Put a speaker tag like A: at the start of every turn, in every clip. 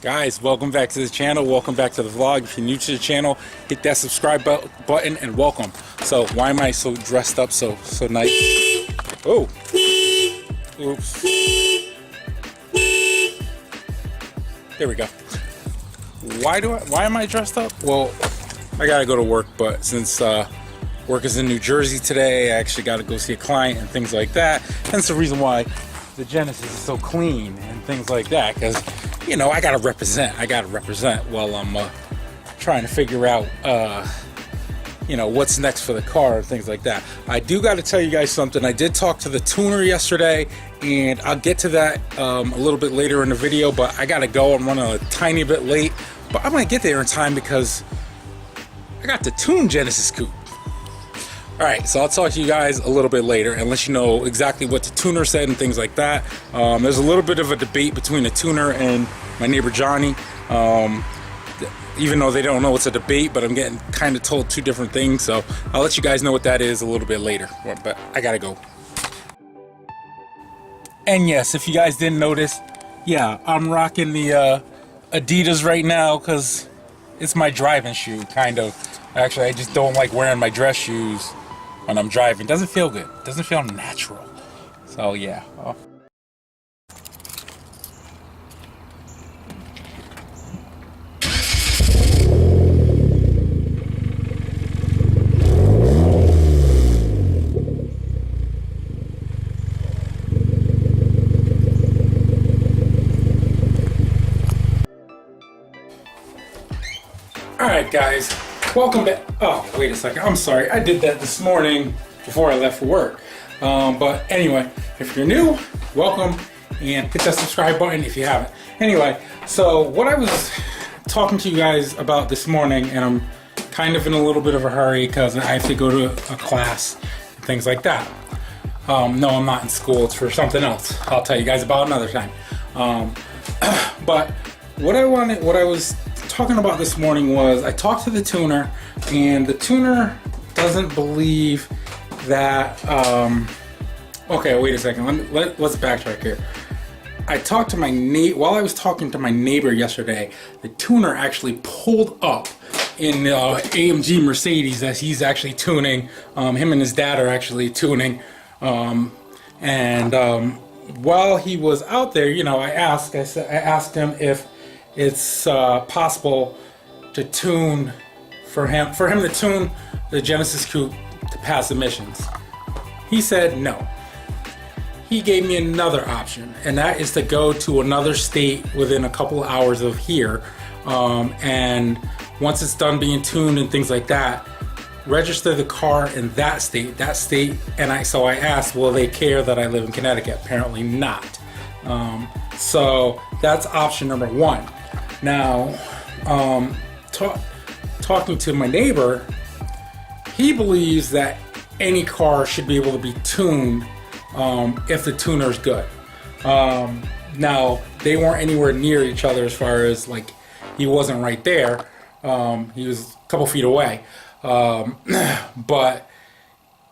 A: Guys, welcome back to the channel. Welcome back to the vlog. If you're new to the channel, hit that subscribe button and welcome. So why am I so dressed up so nice? Oh, oops. There we go. Why am I dressed up? Well, I gotta go to work, but since work is in New Jersey today, I actually gotta go see a client and things like that. That's the reason why the Genesis is so clean and things like that, because you know I gotta represent while I'm trying to figure out you know what's next for the car and things like that. I do got to tell you guys something. I did talk to the tuner yesterday, and I'll get to that a little bit later in the video, but I gotta go. I'm running a tiny bit late, but I'm gonna get there in time because I got the tuned Genesis Coupe. Alright, so I'll talk to you guys a little bit later and let you know exactly what the tuner said and things like that. There's a little bit of a debate between the tuner and my neighbor Johnny. Even though they don't know it's a debate, but I'm getting kind of told two different things, so I'll let you guys know what that is a little bit later. But I gotta go. And yes, if you guys didn't notice, yeah, I'm rocking the Adidas right now because it's my driving shoe, kind of. Actually, I just don't like wearing my dress shoes when I'm driving. Doesn't feel good. Doesn't feel natural. So yeah. Alright guys, welcome back. Oh, wait a second. I'm sorry. I did that this morning before I left for work. But anyway, if you're new, welcome, and hit that subscribe button if you haven't. Anyway, so what I was talking to you guys about this morning, and I'm kind of in a little bit of a hurry because I have to go to a class and things like that. No, I'm not in school. It's for something else. I'll tell you guys about another time. But what I was talking about this morning was I talked to the tuner, and the tuner doesn't believe that okay, wait a second, let's backtrack here. I talked to my while I was talking to my neighbor yesterday, the tuner actually pulled up in the AMG Mercedes as he's actually tuning. Him and his dad are actually tuning, and while he was out there, you know, I asked him if it's possible to tune for him to tune the Genesis Coupe to pass emissions. He said no. He gave me another option, and that is to go to another state within a couple of hours of here, and once it's done being tuned and things like that, register the car in that state, and so I asked, will they care that I live in Connecticut? Apparently not. So that's option number one. Now, talking to my neighbor, he believes that any car should be able to be tuned if the tuner is good. Now, they weren't anywhere near each other as far as, like, he wasn't right there. He was a couple feet away. But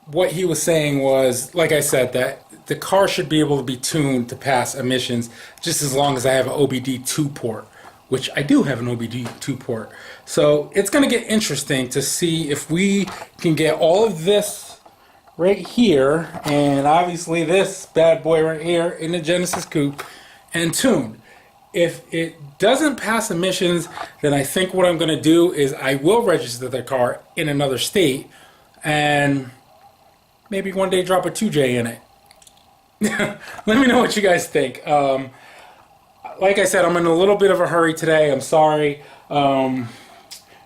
A: what he was saying was, like I said, that the car should be able to be tuned to pass emissions just as long as I have an OBD2 port, which I do have an OBD2 port. So it's going to get interesting to see if we can get all of this right here, and obviously this bad boy right here in the Genesis Coupe, and tuned. If it doesn't pass emissions, then I think what I'm going to do is I will register the car in another state, and maybe one day drop a 2J in it. Let me know what you guys think. Like I said, I'm in a little bit of a hurry today. I'm sorry.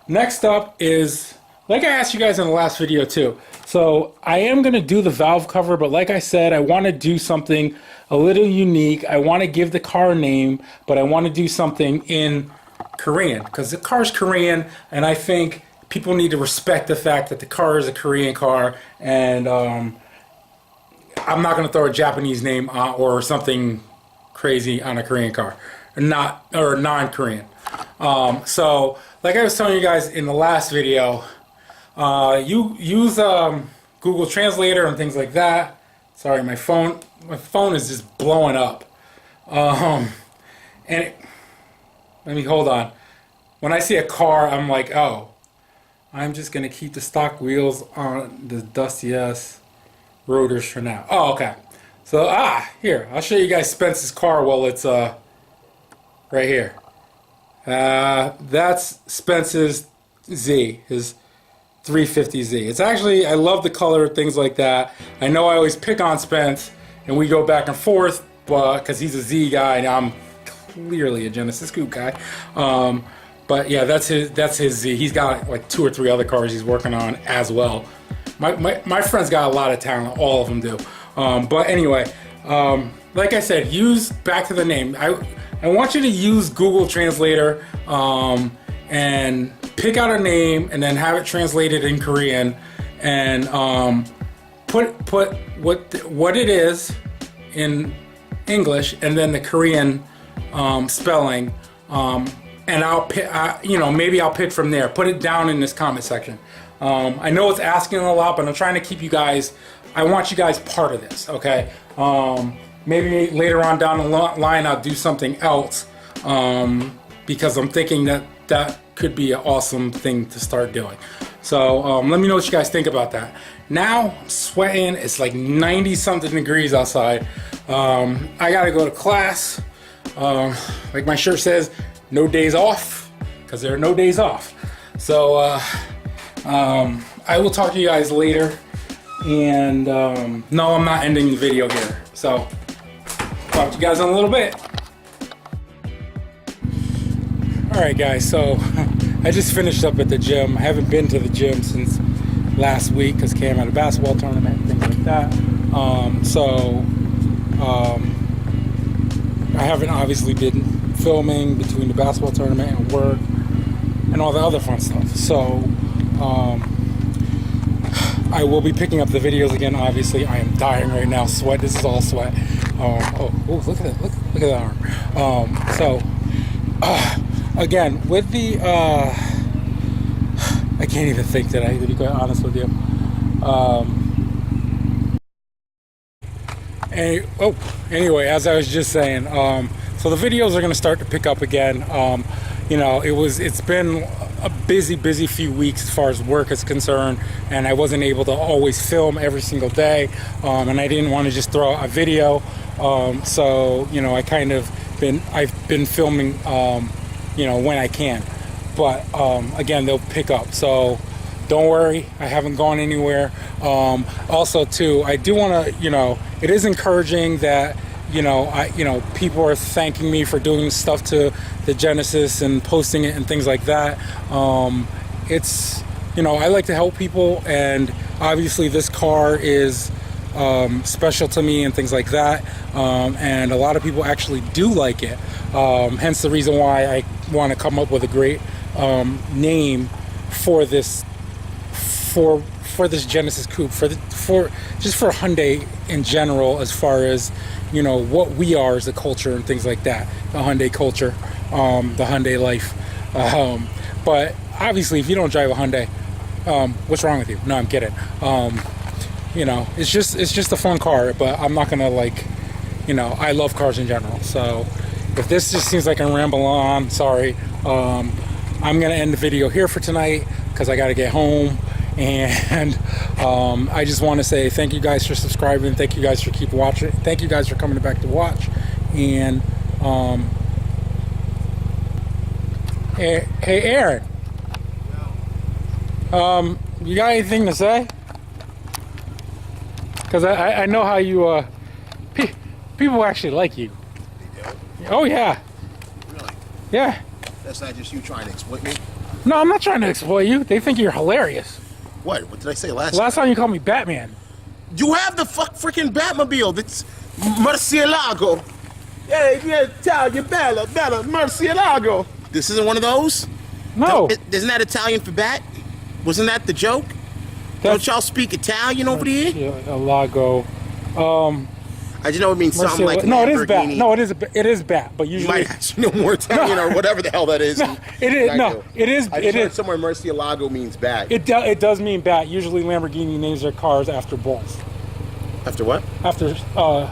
A: Next up is, like I asked you guys in the last video too. So I am going to do the valve cover, but like I said, I want to do something a little unique. I want to give the car a name, but I want to do something in Korean because the car's Korean, and I think people need to respect the fact that the car is a Korean car, and I'm not going to throw a Japanese name or something crazy on a Korean car, or non-Korean. So like I was telling you guys in the last video, you use Google Translator and things like that. Sorry, my phone is just blowing up. And let me hold on. When I see a car, I'm like, oh, I'm just gonna keep the stock wheels on the Dusty S rotors for now. Oh, okay. So here, I'll show you guys Spence's car while it's right here. That's Spence's Z, his 350Z. It's actually, I love the color, things like that. I know I always pick on Spence and we go back and forth, but because he's a Z guy and I'm clearly a Genesis Coupe guy. But yeah, that's his Z. He's got like 2 or 3 other cars he's working on as well. My friend's got a lot of talent, all of them do. But anyway, like I said, use, back to the name. I want you to use Google Translator and pick out a name and then have it translated in Korean and put what it is in English and then the Korean spelling, and I'll pick, maybe I'll pick from there. Put it down in this comment section. I know it's asking a lot, but I'm trying to keep you guys, I want you guys part of this, okay? Maybe later on down the line I'll do something else because I'm thinking that could be an awesome thing to start doing. So let me know what you guys think about that. Now, I'm sweating. It's like 90-something degrees outside. I gotta go to class. Like my shirt says, no days off, because there are no days off. So I will talk to you guys later. And no, I'm not ending the video here. So talk to you guys in a little bit. Alright guys, so I just finished up at the gym. I haven't been to the gym since last week because came at a basketball tournament and things like that. I haven't obviously been filming between the basketball tournament and work and all the other fun stuff. So I will be picking up the videos again. Obviously, I am dying right now. Sweat. This is all sweat. Look at that! Look at that arm. Again, with the I can't even think today, to be quite honest with you. Anyway, as I was just saying, so the videos are going to start to pick up again. It's been a busy few weeks as far as work is concerned, and I wasn't able to always film every single day, and I didn't want to just throw out a video. So I've been filming when I can, but again, they'll pick up, so don't worry, I haven't gone anywhere. Also too, I do want to, it is encouraging that people are thanking me for doing stuff to the Genesis and posting it and things like that. It's, I like to help people, and obviously this car is special to me and things like that, and a lot of people actually do like it, hence the reason why I want to come up with a great name for this Genesis Coupe, for Hyundai in general, as far as what we are as a culture and things like that, the Hyundai culture, the Hyundai life. But obviously, if you don't drive a Hyundai, what's wrong with you? No, I'm kidding. It's just a fun car, but I'm not gonna I love cars in general. So if this just seems like I'm rambling on, sorry. I'm gonna end the video here for tonight because I gotta get home. And I just want to say thank you guys for subscribing. Thank you guys for keep watching. Thank you guys for coming back to watch. And hey Aaron, you got anything to say? Because I know how you people actually like you.
B: They do?
A: Oh yeah.
B: Really?
A: Yeah.
B: That's not just you trying to exploit me?
A: No, I'm not trying to exploit you. They think you're hilarious.
B: What did I say last
A: time you called me Batman.
B: You have the freaking Batmobile. That's Murcielago. Yeah, Italian, Bella, Murcielago. This isn't one of those?
A: No.
B: Isn't that Italian for bat? Wasn't that the joke? Don't y'all speak Italian over here?
A: Lago.
B: I just know it means something like
A: no, it is bat. No, it is bat. But usually,
B: you might actually know more Italian or whatever the hell that is.
A: It is.
B: I just heard somewhere Murcielago means bat.
A: It does mean bat. Usually, Lamborghini names their cars after bulls.
B: After what?
A: After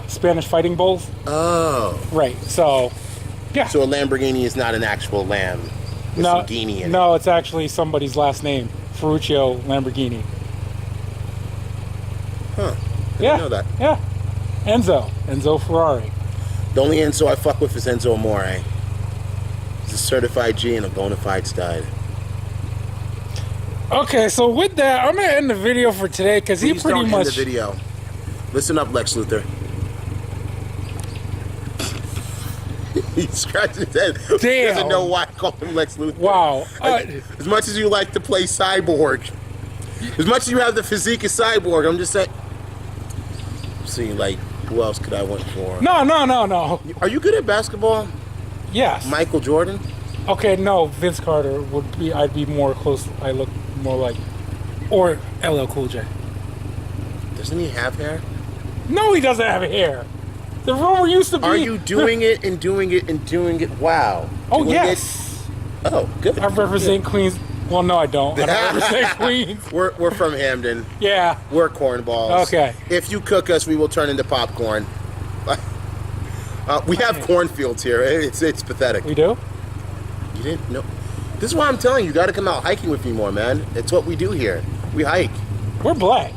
A: Spanish fighting bulls.
B: Oh.
A: Right. So. Yeah.
B: So a Lamborghini is not an actual lamb. With some Ghini in it.
A: No, it's actually somebody's last name, Ferruccio Lamborghini.
B: Huh.
A: Yeah.
B: I know that.
A: Yeah. Enzo Ferrari.
B: The only Enzo I fuck with is Enzo Amore. He's a certified G and a bona fide stud.
A: Okay, so with that, I'm gonna end the video for today because he pretty
B: don't
A: much.
B: End the video. Listen up, Lex Luthor. He scratched his head.
A: Damn.
B: He doesn't know why I call him Lex Luthor.
A: Wow.
B: As much as you like to play Cyborg, as much as you have the physique of Cyborg, I'm just saying. See, like, who else could I want for?
A: No.
B: Are you good at basketball?
A: Yes.
B: Michael Jordan?
A: Okay, no. Vince Carter would be. I'd be more close. I look more like, or LL Cool J.
B: Doesn't he have hair?
A: No, he doesn't have hair. The rumor used to be.
B: Are you doing it and doing it and doing it? Wow.
A: Oh,
B: Doing
A: yes.
B: it? Oh, good.
A: I represent Queens. Well, no, I don't. I don't represent Queens.
B: We're from Hamden.
A: Yeah.
B: We're cornballs.
A: Okay.
B: If you cook us, we will turn into popcorn. We have cornfields here. It's pathetic.
A: We do?
B: You didn't know? This is why I'm telling you, you got to come out hiking with me more, man. It's what we do here. We hike.
A: We're black.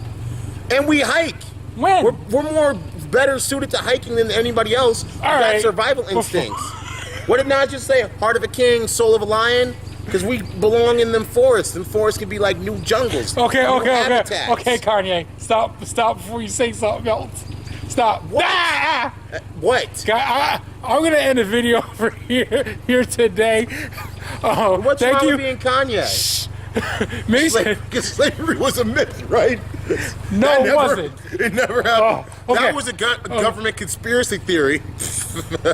B: And we hike.
A: When?
B: We're more better suited to hiking than anybody else. We got survival instincts. What did Najee say? Heart of a king, soul of a lion? Because we belong in them forests. Them forests could be like new jungles.
A: Okay,
B: new
A: okay,
B: habitats.
A: okay, Kanye. Stop before you say something else. Stop.
B: What?
A: Ah!
B: What?
A: I'm gonna end the video over here today.
B: What's
A: thank
B: wrong
A: you.
B: with being Kanye?
A: Mason.
B: Slavery was a myth, right?
A: No, it wasn't.
B: It never happened.
A: Oh, okay.
B: That was a government conspiracy theory.
A: All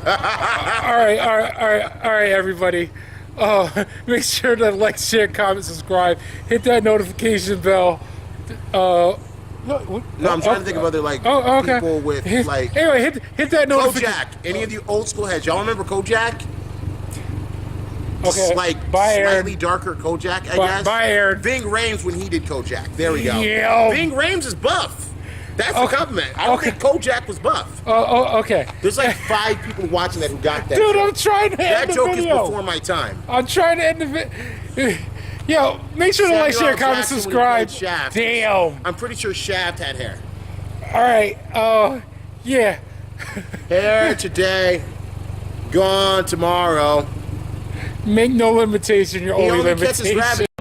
A: right, everybody. Make sure to like, share, comment, subscribe, hit that notification bell.
B: No, I'm trying to think of other people with like.
A: Anyway, hit that notification.
B: Kojak. Any of the old school heads, y'all remember Kojak?
A: Okay.
B: Like slightly darker Kojak, I guess.
A: Bye, Aaron.
B: Ving Rhames when he did Kojak. There we go.
A: Yeah.
B: Ving Rhames is buff. That's a compliment. I don't think Kojak was buff.
A: Okay.
B: There's like 5 people watching that who got that.
A: Dude,
B: joke.
A: I'm trying to end the video.
B: That joke is before my time.
A: I'm trying to end the video. Yo, make sure to like, share, comment, subscribe. Damn.
B: I'm pretty sure Shaft had hair.
A: All right. Yeah.
B: Hair today, gone tomorrow.
A: Make no limitation your only
B: catches
A: limitation.
B: rabbits